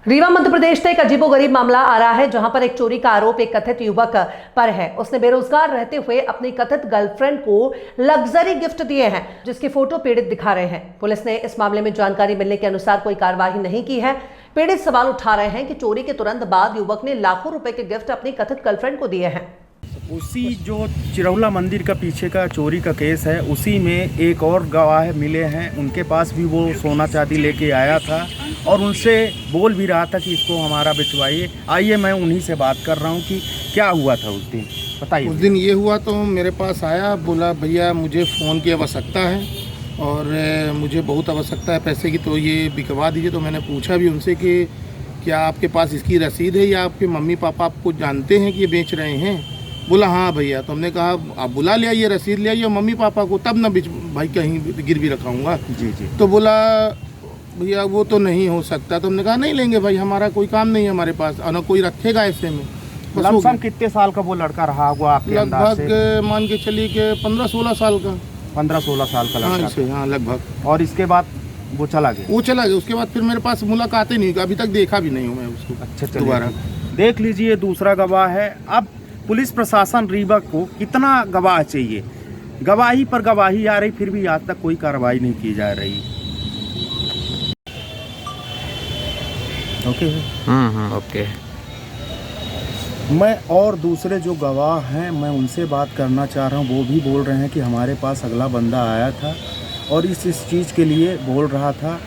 रीवा मध्य प्रदेश से एक अजीबोगरीब मामला आ रहा है, जहां पर एक चोरी का आरोप एक कथित युवक पर है। उसने बेरोजगार रहते हुए अपनी कथित गर्लफ्रेंड को लग्जरी गिफ्ट दिए हैं, जिसकी फोटो पीड़ित दिखा रहे हैं। पुलिस ने इस मामले में जानकारी मिलने के अनुसार कोई कार्रवाई नहीं की है। पीड़ित सवाल उठा रहे हैं कि चोरी के तुरंत बाद युवक ने लाखों रुपए के गिफ्ट अपनी कथित गर्लफ्रेंड को दिए हैं। उसी जो चिरौला मंदिर का पीछे का चोरी का केस है, उसी में एक और गवाह मिले हैं। उनके पास भी वो सोना चांदी लेके आया था और उनसे बोल भी रहा था कि इसको हमारा बिचवाइए। आइए मैं उन्हीं से बात कर रहा हूँ कि क्या हुआ था उस दिन, बताइए। उस दिन ये हुआ तो मेरे पास आया, बोला भैया मुझे फ़ोन की आवश्यकता है और मुझे बहुत आवश्यकता है पैसे की, तो ये बिकवा दीजिए। तो मैंने पूछा भी उनसे कि क्या आपके पास इसकी रसीद है या आपके मम्मी पापा आपको जानते हैं कि ये बेच रहे हैं? बोला हाँ भैया। तो हमने कहा आप बुला ले आइए, रसीद ले आइए मम्मी पापा को, तब ना भाई कहीं गिरवी रखाऊंगा। जी जी। तो बोला भैया वो तो नहीं हो सकता। तो हमने कहा नहीं लेंगे भाई, हमारा कोई काम नहीं है हमारे पास, और ना कोई रखेगा ऐसे में। लमसम कितने साल का वो लड़का रहा होगा आपके अंदाज से? लगभग मान के चलिए कि 15-16 साल का। 15-16 साल का लड़का। हाँ लगभग। और इसके बाद वो चला गया? वो चला गया। उसके बाद फिर मेरे पास मुलाकात ही नहीं, अभी तक देखा भी नहीं हूँ मैं उसको। अच्छा, दोबारा देख लीजिए, दूसरा गवाह है। अब पुलिस प्रशासन रीवा को कितना गवाह चाहिए? गवाही पर गवाही आ रही, फिर भी आज तक कोई कार्रवाई नहीं की जा रही। Okay okay. मैं और दूसरे जो गवाह हैं, मैं उनसे बात करना चाह रहा हूँ। वो भी बोल रहे हैं कि हमारे पास अगला बंदा आया था और इस चीज़ के लिए बोल रहा था,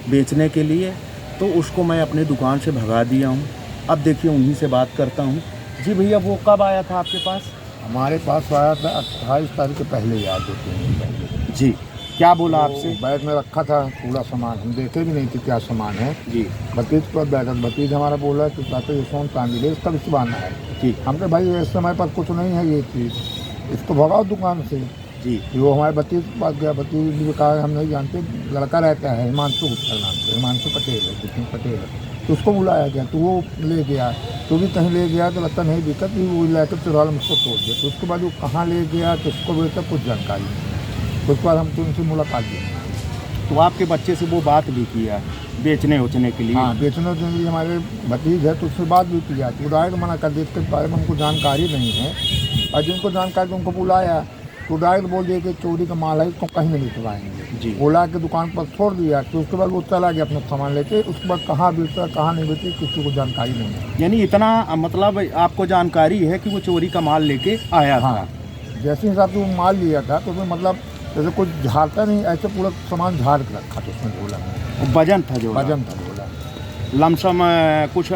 बेचने के लिए, तो उसको मैं अपनी दुकान से भगा दिया हूँ। अब देखिए उन्हीं से बात करता हूँ। जी भैया, वो कब आया था आपके पास? हमारे पास आया था 28 तारीख के पहले, याद 2-3 दिन पहले। जी, क्या बोला आपसे? बैग में रखा था पूरा सामान, हम देखे भी नहीं थे क्या सामान है। जी। भतीज पर बैठा, भतीज हमारा बोला कि चाहते ये सोन चांदी ले, इसका विश्वाना है। जी। हमने भाई इस समय पर कुछ नहीं है ये चीज़, इसको भगाओ दुकान से। जी। वो हमारे भतीज के पास गया, भतीज भी कहा हम नहीं जानते, लड़का रहता है हिमांशु गुप्ता नाम से, हिमांशु पटेल है, जितनी पटेल है। तो उसको बुलाया गया, तो वो ले गया, तो भी कहीं ले गया तो लगता नहीं दिक्कत, वो लेकर चिरौला मुझको तोड़ दिया। तो उसके बाद वो कहाँ ले गया, किसको बेचा, कुछ जानकारी नहीं। तो उसके बाद हम तो उनसे मुलाकात की। तो आपके बच्चे से वो बात भी किया बेचने उचने के लिए? हाँ, बेचने के लिए हमारे भतीज है, तो उससे बात भी किया। तो डायरेक्ट मना कर दिया, इसके बारे में हमको जानकारी नहीं है। और जिनको जानकारी उनको बुलाया तो डायरेक्ट बोल दिया कि चोरी का माल है, इसको कहीं नहीं बिचवाएंगे। जी। ओला के दुकान पर छोड़ दिया। तो उसके बाद वो चला गया अपना सामान लेके। उसके बाद कहाँ बेचा कहाँ नहीं बेची किसी को जानकारी नहीं है। यानी इतना मतलब आपको जानकारी है कि वो चोरी का माल लेके आया था? जैसे हिसाब से वो माल लिया था तो उसमें मतलब जैसे कुछ झाड़ता नहीं, ऐसे पूरा सामान झाड़ के रखा था उसमें झोला में। वजन था जो? वजन था झोला, लमसम कुछ।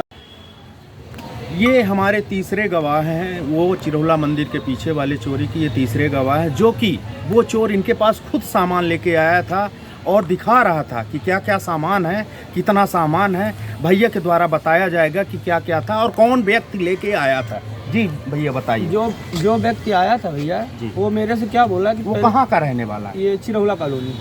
ये हमारे तीसरे गवाह हैं, वो चिरौला मंदिर के पीछे वाले चोरी की ये तीसरे गवाह है, जो कि वो चोर इनके पास खुद सामान लेके आया था और दिखा रहा था कि क्या क्या सामान है, कितना सामान है। भैया के द्वारा बताया जाएगा कि क्या क्या था और कौन व्यक्ति लेके आया था। जी भैया बताइए। जो व्यक्ति आया था भैया, वो मेरे से क्या बोला कि वो कहाँ का रहने वाला है? ये चिरौला कॉलोनी।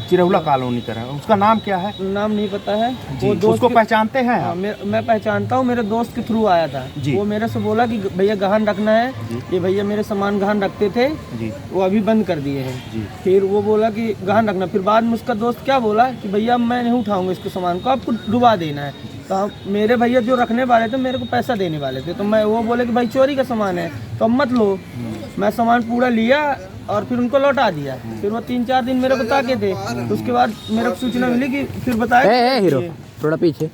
चिरौला कॉलोनी का है। उसका नाम क्या है? नाम नहीं पता है। जी। वो दोस्त उसको पहचानते हैं? हाँ, मैं पहचानता हूँ, मेरे दोस्त के थ्रू आया था। जी। वो मेरे से बोला कि भैया गहन रखना है। ये भैया मेरे सामान गहन रखते थे। जी। वो अभी बंद कर दिए हैं। जी। फिर वो बोला कि गहन रखना। फिर बाद में उसका दोस्त क्या बोला कि भैया मैं नहीं उठाऊंगा इसको सामान को, आपको डुबा देना है। तो मेरे भैया जो रखने वाले थे मेरे को पैसा देने वाले थे, तो मैं वो बोले कि भाई चोरी का सामान है तो अब मत लो। मैं सामान पूरा लिया और फिर उनको लौटा दिया। फिर वो 3-4 दिन मेरे को ताके थे। तो उसके बाद मेरे को सूचना मिली कि फिर बताया हीरो थोड़ा पीछे।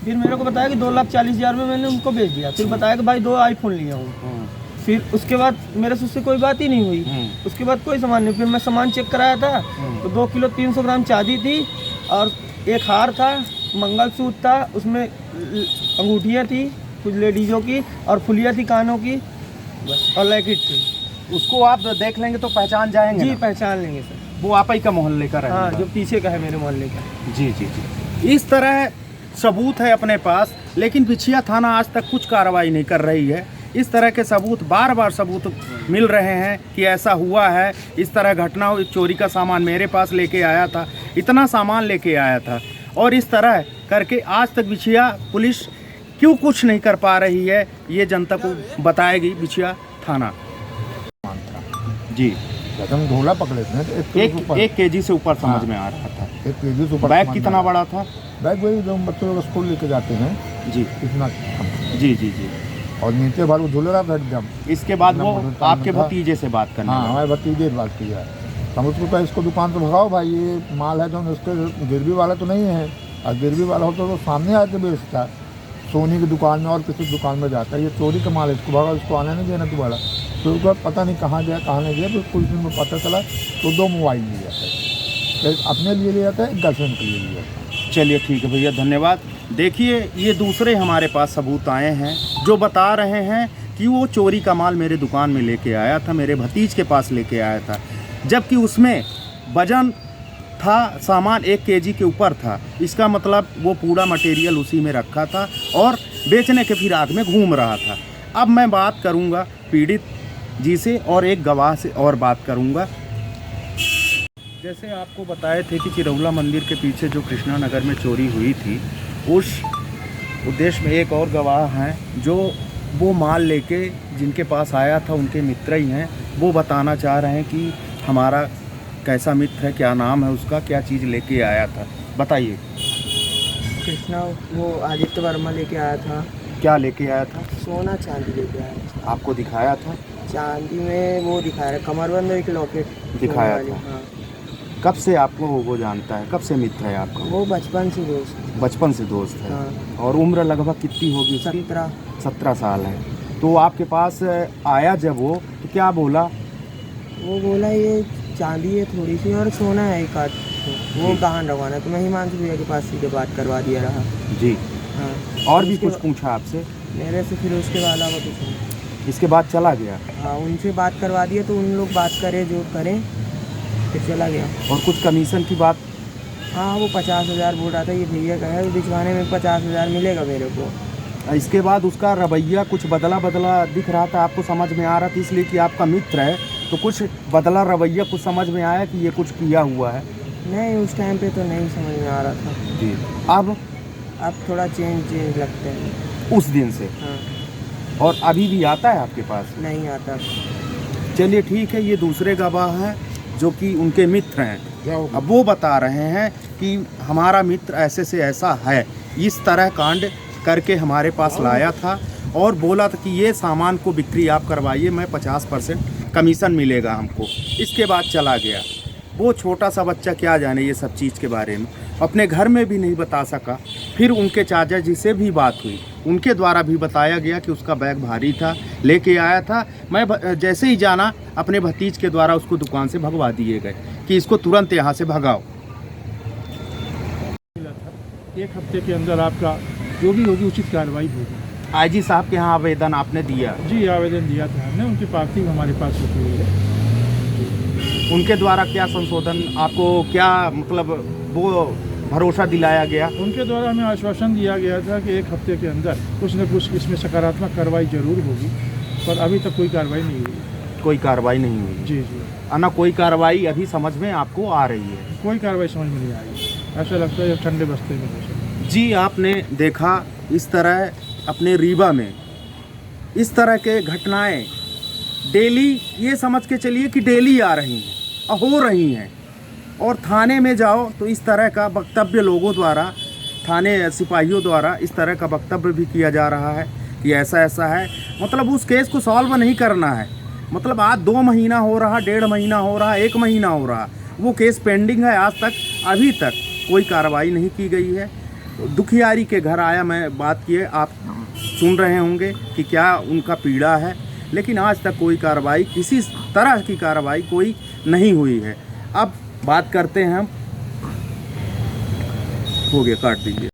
फिर मेरे को बताया कि 2,40,000 में मैंने उनको बेच दिया। फिर बताया कि भाई 2 आईफोन लिया हूँ। फिर उसके बाद मेरे से उससे कोई बात ही नहीं हुई। उसके बाद कोई सामान नहीं। फिर मैं सामान चेक कराया था तो 2 किलो 300 ग्राम चांदी थी और एक हार था, मंगलसूत्र था, उसमें अंगूठियाँ थी कुछ लेडीज़ों की और फुलिया थी कानों की, बस, और लैकेट थी। उसको आप देख लेंगे तो पहचान जाएंगे? जी ना? पहचान लेंगे सर। वो आप ही का मोहल्ले का रहने हाँ, वाला? जो पीछे का है मेरे मोहल्ले का। जी जी जी। इस तरह सबूत है अपने पास, लेकिन बिछिया थाना आज तक कुछ कार्रवाई नहीं कर रही है। इस तरह के सबूत बार बार सबूत मिल रहे हैं कि ऐसा हुआ है, इस तरह घटना हुई, चोरी का सामान मेरे पास लेके आया था, इतना सामान लेके आया था। और इस तरह करके आज तक बिछिया पुलिस क्यों कुछ नहीं कर पा रही है, ये जनता को बताएगी बिछिया थाना। जी। जब हम झोला पकड़े थे तो 1 kg से ऊपर समझ में आ रहा था। एक केजी सुपर बैग सामान कितना डाला। बड़ा था? बैग वही जो बच्चे लोग स्कूल लेके जाते हैं जी इतना। जी जी जी। और नीचे भर वो झूल रहा था एकदम। इसके बाद इतना वो मोटा आपके था। भतीजे से बात करने हाँ लगा। हमारे भतीजे बात किया है। हम उसको कहा इसको दुकान से भगाओ भाई, ये माल है जो उसके गिरवी वाला तो नहीं है, और गिरवी वाला होता तो सामने आके बेचता है, सोनी की दुकान में और किसी दुकान में जाता है। ये चोरी का माल है, इसको भगाओ, इसको आने नहीं देना तुम्हारा। तो उसको पता नहीं कहाँ गया कहाँ नहीं गया, तो कुछ दिन में पता चला तो 2 मोबाइल लिया था, एक अपने लिए लिया था, एक गर्लफ्रेंड के लिए लिया था। चलिए ठीक है भैया, धन्यवाद। देखिए ये दूसरे हमारे पास सबूत आए हैं जो बता रहे हैं कि वो चोरी का माल मेरे दुकान में लेके आया था, मेरे भतीज के पास लेके आया था, जबकि उसमें वजन था, सामान 1 केजी के ऊपर था। इसका मतलब वो पूरा मटेरियल उसी में रखा था और बेचने के फिराक में घूम रहा था। अब मैं बात करूंगा पीड़ित जी से और एक गवाह से और बात करूंगा। जैसे आपको बताए थे कि चिरौला मंदिर के पीछे जो कृष्णा नगर में चोरी हुई थी, उस उद्देश्य में एक और गवाह हैं जो वो माल लेके जिनके पास आया था, उनके मित्र ही हैं। वो बताना चाह रहे हैं कि हमारा कैसा मित्र है, क्या नाम है उसका, क्या चीज़ लेके आया था, बताइए। कृष्णा वो आदित्य वर्मा लेके आया था, क्या लेके आया था? सोना चांदी लेके आया था। आपको दिखाया था? चांदी में वो दिखा रहा, कमरबंद एक लॉकेट दिखाया सोने वाली, था। हाँ। कब से आपको वो जानता है, कब से मित्र है आपका? वो बचपन से दोस्त। बचपन से दोस्त है। हाँ। और उम्र लगभग कितनी होगी उसकी? 17। 17 साल है। तो आपके पास आया जब वो, तो क्या बोला? वो बोला ये चांदी है थोड़ी सी और सोना है एक आध, वो जी। गहन रखवाना। तो मैं हिमांशु भैया के पास सीधे बात करवा दिया रहा। जी। हाँ। और भी उसके कुछ पूछा आपसे? मेरे से फिर उसके अलावा कुछ नहीं। इसके बाद चला गया? हाँ, उनसे बात करवा दिया तो उन लोग बात करें जो करें, फिर चला गया। और कुछ कमीशन की बात? हाँ, वो 50,000 बोल रहा था, ये भैया का है, वो भिजवाने में 50,000 मिलेगा मेरे को। इसके बाद उसका रवैया कुछ बदला दिख रहा था, आपको समझ में आ रहा था, इसलिए कि आपका मित्र है तो कुछ बदला रवैया कुछ समझ में आया कि ये कुछ किया हुआ है? नहीं, उस टाइम पे तो नहीं समझ में आ रहा था। जी। अब थोड़ा चेंज लगते हैं उस दिन से? हाँ। और अभी भी आता है आपके पास? नहीं आता। चलिए ठीक है, ये दूसरे गवाह हैं जो कि उनके मित्र हैं। अब वो बता रहे हैं कि हमारा मित्र ऐसे से ऐसा है, इस तरह कांड करके हमारे पास लाया था और बोला था कि ये सामान को बिक्री आप करवाइए, मैं 50% कमीशन मिलेगा हमको। इसके बाद चला गया। वो छोटा सा बच्चा क्या जाने ये सब चीज़ के बारे में, अपने घर में भी नहीं बता सका। फिर उनके चाचा जी से भी बात हुई, उनके द्वारा भी बताया गया कि उसका बैग भारी था, लेके आया था। मैं जैसे ही जाना, अपने भतीज के द्वारा उसको दुकान से भगवा दिए गए कि इसको तुरंत यहाँ से भगाओ। एक हफ्ते के अंदर आपका जो भी होगी उचित कार्रवाई होगी। आईजी साहब के यहाँ आवेदन आपने दिया? जी, आवेदन दिया था हमने, उनकी पार्थिव हमारे पास होती हुई है। उनके द्वारा क्या संशोधन, आपको क्या मतलब वो भरोसा दिलाया गया? उनके द्वारा हमें आश्वासन दिया गया था कि 1 हफ्ते के अंदर कुछ न कुछ इसमें सकारात्मक कार्रवाई जरूर होगी, पर अभी तक कोई कार्रवाई नहीं हुई। कोई कार्रवाई नहीं हुई? जी जी, ना कोई कार्रवाई अभी समझ में आपको आ रही है? कोई कार्रवाई समझ में नहीं आई। ऐसा लगता है ठंडे बस्ते में हो सकता। जी, आपने देखा इस तरह अपने रीवा में इस तरह के घटनाएं डेली, ये समझ के चलिए कि डेली आ रही हैं, हो रही हैं। और थाने में जाओ तो इस तरह का वक्तव्य लोगों द्वारा, थाने सिपाहियों द्वारा इस तरह का वक्तव्य भी किया जा रहा है कि ऐसा ऐसा है। मतलब उस केस को सॉल्व नहीं करना है। मतलब आज 2 महीना हो रहा, 1.5 महीना हो रहा, 1 महीना हो रहा, वो केस पेंडिंग है। आज तक अभी तक कोई कार्रवाई नहीं की गई है। दुखियारी के घर आया, मैं बात किए, आप सुन रहे होंगे कि क्या उनका पीड़ा है, लेकिन आज तक कोई कार्रवाई, किसी तरह की कार्रवाई कोई नहीं हुई है। अब बात करते हैं हम, हो गया, काट दीजिए।